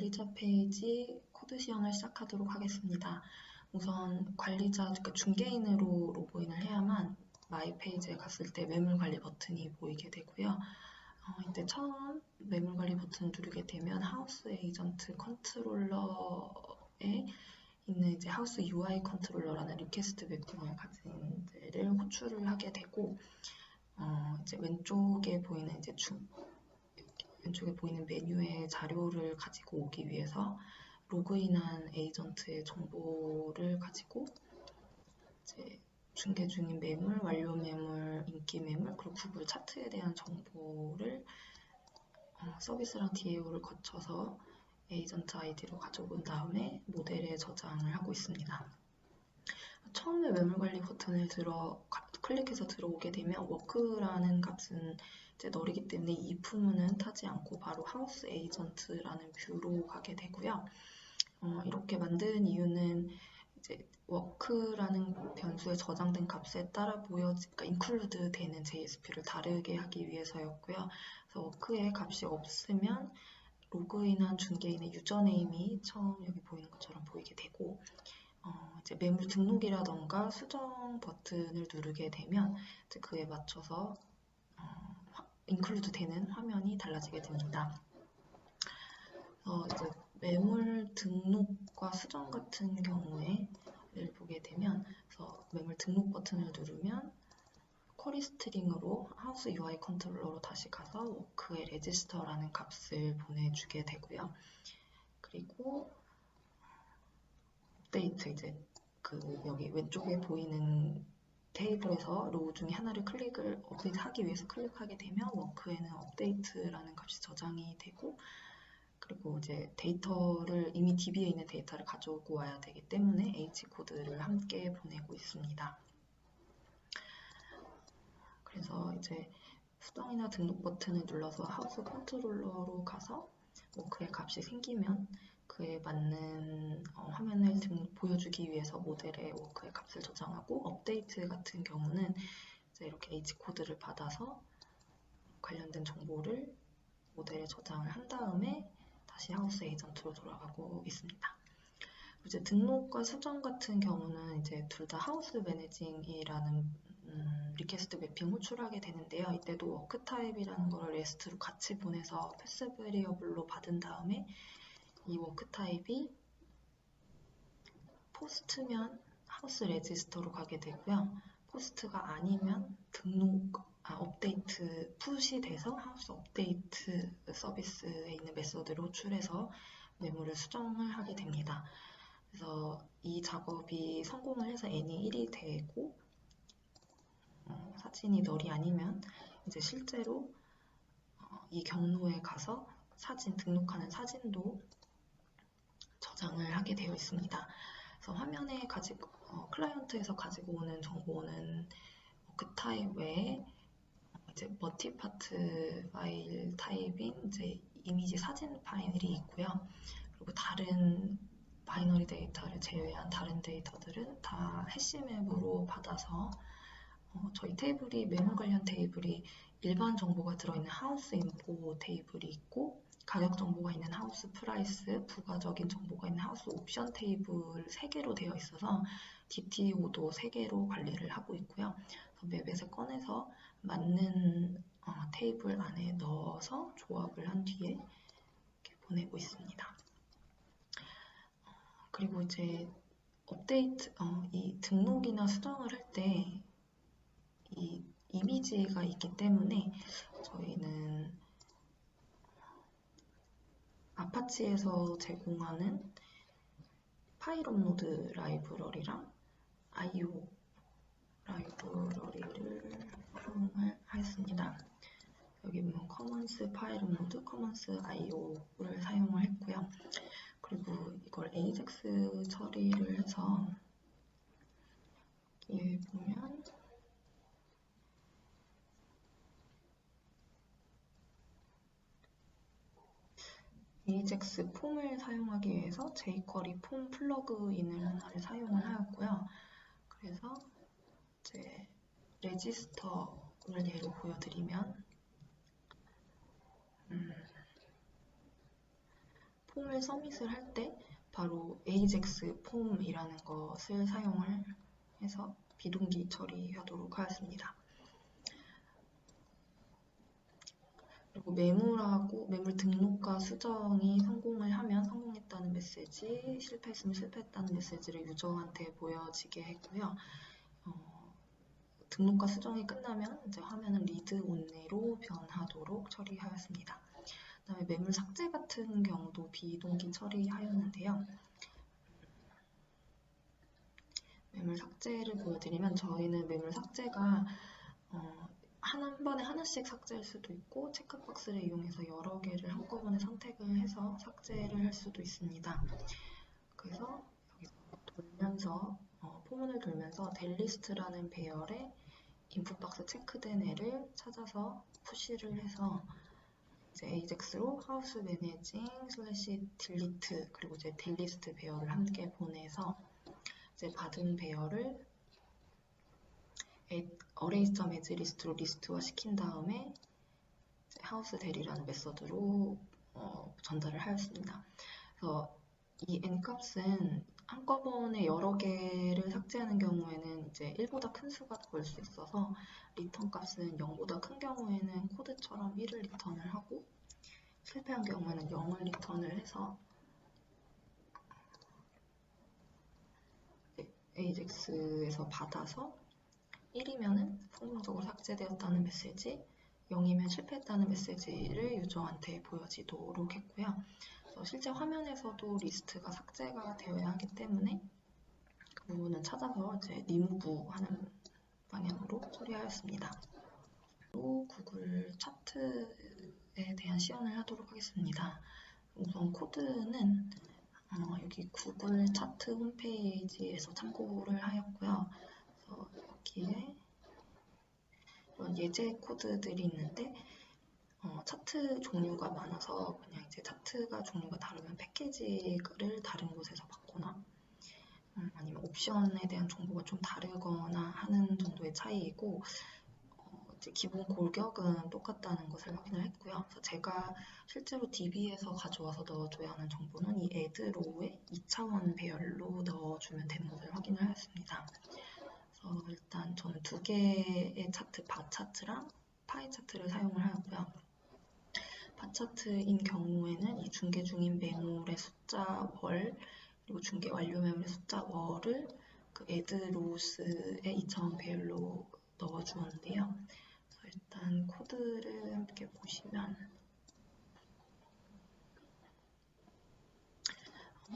관리자 페이지 코드 시연을 시작하도록 하겠습니다. 우선 관리자, 그러니까 중개인으로 로그인을 해야만 마이 페이지에 갔을 때 매물 관리 버튼이 보이게 되고요. 이때 처음 매물 관리 버튼을 누르게 되면 하우스 에이전트 컨트롤러에 있는 이제 하우스 UI 컨트롤러라는 리퀘스트 매핑을 가진 데를 호출을 하게 되고, 이제 왼쪽에 보이는 왼쪽에 보이는 메뉴의 자료를 가지고 오기 위해서 로그인한 에이전트의 정보를 가지고 이제 중개 중인 매물, 완료 매물, 인기 매물, 그리고 구글 차트에 대한 정보를 서비스랑 DAO를 거쳐서 에이전트 아이디로 가져온 다음에 모델에 저장을 하고 있습니다. 처음에 매물 관리 버튼을 클릭해서 들어오게 되면 워크라는 값은 이제 널이기 때문에 이 부분은 타지 않고 바로 하우스 에이전트라는 뷰로 가게 되고요. 이렇게 만든 이유는 이제 워크라는 변수에 저장된 값에 따라 그러니까 include 되는 JSP를 다르게 하기 위해서였고요. 그래서 워크에 값이 없으면 로그인한 중개인의 유저네임이 처음 여기 보이는 것처럼 보이게 되고, 이제 매물 등록이라던가 수정 버튼을 누르게 되면 이제 그에 맞춰서 include 되는 화면이 달라지게 됩니다. 이제 매물 등록과 수정 같은 경우에 보게 되면, 그래서 매물 등록 버튼을 누르면 쿼리 스트링으로 하우스 UI 컨트롤러로 다시 가서 워크의 레지스터라는 값을 보내주게 되고요. 그리고 업데이트, 이제 여기 왼쪽에 보이는 테이블에서 로우 중에 하나를 업데이트하기 위해서 클릭하게 되면 워크에는 업데이트라는 값이 저장이 되고, 그리고 이제 이미 DB에 있는 데이터를 가져오고 와야 되기 때문에 H코드를 함께 보내고 있습니다. 그래서 이제 수정이나 등록 버튼을 눌러서 하우스 컨트롤러로 가서 워크의 값이 생기면 그에 맞는 화면을 보여주기 위해서 모델에 워크의 값을 저장하고, 업데이트 같은 경우는 이제 이렇게 H코드를 받아서 관련된 정보를 모델에 저장을 한 다음에 다시 하우스 에이전트로 돌아가고 있습니다. 이제 등록과 수정 같은 경우는 이제 둘 다 하우스 매니징이라는 리퀘스트 매핑 호출하게 되는데요. 이때도 워크 타입이라는 걸 레스트로 같이 보내서 패스 베리어블로 받은 다음에 이 워크 타입이 포스트면 하우스 레지스터로 가게 되고요. 포스트가 아니면 업데이트 푸시 돼서 하우스 업데이트 서비스에 있는 메소드를 호출해서 매물을 수정을 하게 됩니다. 그래서 이 작업이 성공을 해서 n이 1이 되고, 사진이 널이 아니면 이제 실제로 이 경로에 가서 등록하는 사진도 저장을 하게 되어 있습니다. 그래서 화면에 클라이언트에서 가지고 오는 정보는 그 타입 외에 이제 멀티파트 파일 타입인 이제 이미지 사진 파일이 있고요. 그리고 다른 바이너리 데이터를 제외한 다른 데이터들은 다 해시맵으로 받아서 저희 매물 관련 테이블이 일반 정보가 들어있는 하우스 인포 테이블이 있고, 가격 정보가 있는 하우스 프라이스, 부가적인 정보가 있는 하우스 옵션 테이블 3개로 되어 있어서 DTO도 3개로 관리를 하고 있고요. 맵에서 꺼내서 맞는 테이블 안에 넣어서 조합을 한 뒤에 이렇게 보내고 있습니다. 그리고 이제 이 등록이나 수정을 할 때 이 이미지가 있기 때문에 저희는 아파치에서 제공하는 파일 업로드 라이브러리랑 IO 라이브러리를 사용을 했습니다. 여기 보면 커먼스 파일 업로드, 커먼스 IO를 사용을 했고요. 그리고 이걸 AJAX 처리를 해서 여기 보면 AJAX 폼을 사용하기 위해서 jQuery 폼 플러그인을 하나를 사용을 하였고요. 그래서 이제 레지스터를 예로 보여드리면 폼을 서밋을 할 때 바로 AJAX 폼이라는 것을 사용을 해서 비동기 처리하도록 하였습니다. 그리고 매물 등록과 수정이 성공을 하면 성공했다는 메시지, 실패했으면 실패했다는 메시지를 유저한테 보여지게 했고요. 등록과 수정이 끝나면 이제 화면은 리드 온리로 변하도록 처리하였습니다. 그다음에 매물 삭제 같은 경우도 비동기 처리하였는데요. 매물 삭제를 보여드리면 저희는 매물 삭제가 한 번에 하나씩 삭제할 수도 있고 체크박스를 이용해서 여러 개를 한꺼번에 선택을 해서 삭제를 할 수도 있습니다. 그래서 여기서 돌면서 포문을 돌면서 델리스트라는 배열에 인풋박스 체크된 애를 찾아서 푸시를 해서 이제 AJAX로 하우스 매니징 슬래시 딜리트 그리고 이제 딜리스트 배열을 함께 보내서 이제 받은 배열을 arrays.as 리스트로 리스트화 시킨 다음에 하우스 대리라는 메서드로 전달을 하였습니다. 그래서 이 n값은 한꺼번에 여러 개를 삭제하는 경우에는 이제 1보다 큰 수가 걸 수 있어서 리턴 값은 0보다 큰 경우에는 코드처럼 1을 리턴을 하고 실패한 경우에는 0을 리턴을 해서 AJAX에서 받아서 1이면 성공적으로 삭제되었다는 메시지, 0이면 실패했다는 메시지를 유저한테 보여지도록 했고요. 실제 화면에서도 리스트가 삭제가 되어야 하기 때문에 그 부분은 찾아서 이제 리무브 하는 방향으로 처리하였습니다. 또 구글 차트에 대한 시연을 하도록 하겠습니다. 우선 코드는 여기 구글 차트 홈페이지에서 참고를 하였고요. 그래서 여기에 이런 예제 코드들이 있는데 차트 종류가 많아서 그냥 이제 차트가 종류가 다르면 패키지를 다른 곳에서 받거나 아니면 옵션에 대한 정보가 좀 다르거나 하는 정도의 차이이고 이제 기본 골격은 똑같다는 것을 확인을 했고요. 그래서 제가 실제로 DB에서 가져와서 넣어줘야 하는 정보는 이 addrow에 2차원 배열로 넣어주면 되는 것을 확인을 하였습니다. 그래서 일단 저는 두 개의 차트, 바 차트랑 파이 차트를 사용을 하였고요. 바 차트인 경우에는 이 중계 중인 매물의 숫자 월 그리고 중계 완료 매물의 숫자 월을 그 addrows의 2차원 배열로 넣어주었는데요. 일단 코드를 함께 보시면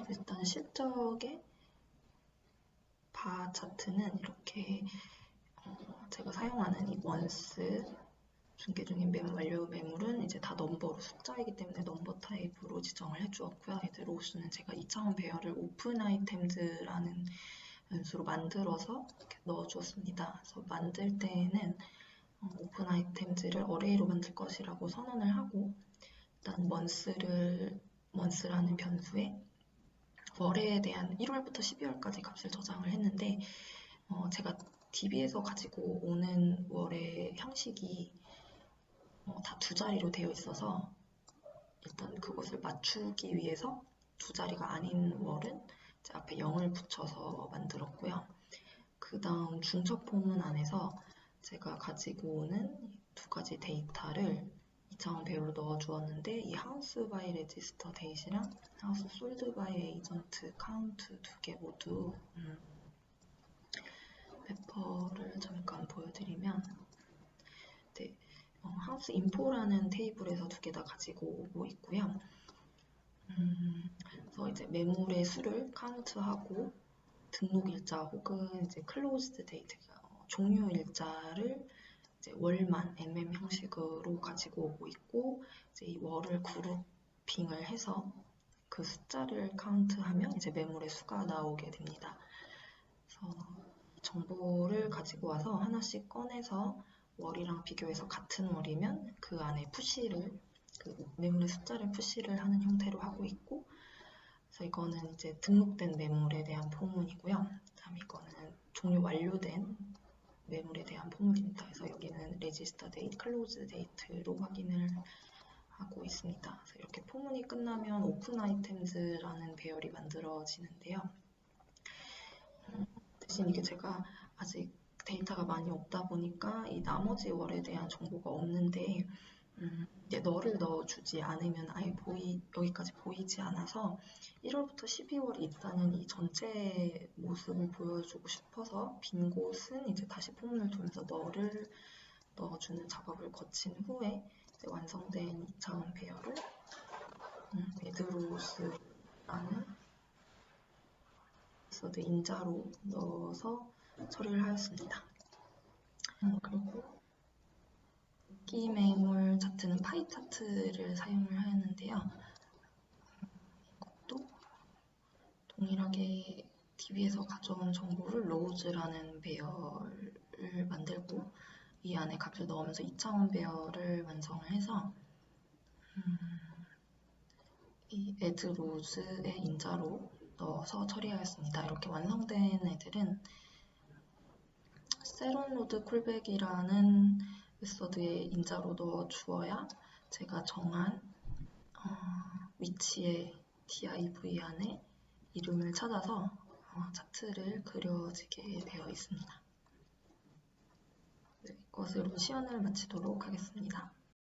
일단 실적의 바 차트는 이렇게 제가 사용하는 이 원스 중계 중인 매물 완료 매물은 이제 다 넘버로 숫자이기 때문에 넘버 타입으로 지정을 해주었고요. 에드로우스는 제가 2차원 배열을 오픈 아이템즈라는 변수로 만들어서 이렇게 넣어주었습니다. 그래서 만들 때에는 오픈 아이템즈를 어레이로 만들 것이라고 선언을 하고 일단 months라는 변수에 월에 대한 1월부터 12월까지 값을 저장을 했는데 제가 DB에서 가지고 오는 월의 형식이 다 두 자리로 되어 있어서 일단 그것을 맞추기 위해서 두 자리가 아닌 월은 이제 앞에 0을 붙여서 만들었고요. 그 다음 중첩 포문 안에서 제가 가지고 오는 두 가지 데이터를 2차원 배열로 넣어 주었는데 이 하우스 바이 레지스터 데이시랑 하우스 솔드 바이 에이전트 카운트 두 개 모두 페퍼를 잠깐 보여드리면 네, 하우스 인포라는 테이블에서 두 개 다 가지고 오고 있고요. 그래서 이제 매물의 수를 카운트하고 등록 일자 혹은 이제 클로즈드 데이트 종료 일자를 이제 월만 형식으로 가지고 오고 있고 이제 이 월을 그룹핑을 해서 그 숫자를 카운트하면 이제 매물의 수가 나오게 됩니다. 그래서 정보를 가지고 와서 하나씩 꺼내서 월이랑 비교해서 같은 월이면 그 안에 푸시를 그 매물의 숫자를 푸시를 하는 형태로 하고 있고 그래서 이거는 이제 등록된 매물에 대한 포문이고요. 다음 이거는 종료 완료된 매물에 대한 포문입니다. 그래서 여기는 register date, close date로 확인을 하고 있습니다. 그래서 이렇게 포문이 끝나면 오픈 아이템즈라는 배열이 만들어지는데요. 대신 이게 제가 아직 데이터가 많이 없다 보니까 이 나머지 월에 대한 정보가 없는데 이제 너를 넣어주지 않으면 아예 여기까지 보이지 않아서 1월부터 12월이 있다는 이 전체 모습을 보여주고 싶어서 빈 곳은 이제 다시 포문을 돌면서 너를 넣어주는 작업을 거친 후에 이제 완성된 2차원 배열을 레드로즈라는 메서드 인자로 넣어서 처리를 하였습니다. 그리고 기 매물 차트는 파이 차트를 사용을 하였는데요. 이것도 동일하게 DB에서 가져온 정보를 로우즈라는 배열을 만들고 이 안에 값을 넣으면서 2차원 배열을 완성을 해서 이 add rows의 인자로 넣어서 처리하였습니다. 이렇게 완성된 애들은 셀온로드 콜백이라는 메서드에 인자로 넣어 주어야 제가 정한 위치의 div 안에 이름을 찾아서 차트를 그려지게 되어 있습니다. 네, 이것으로 시연을 마치도록 하겠습니다.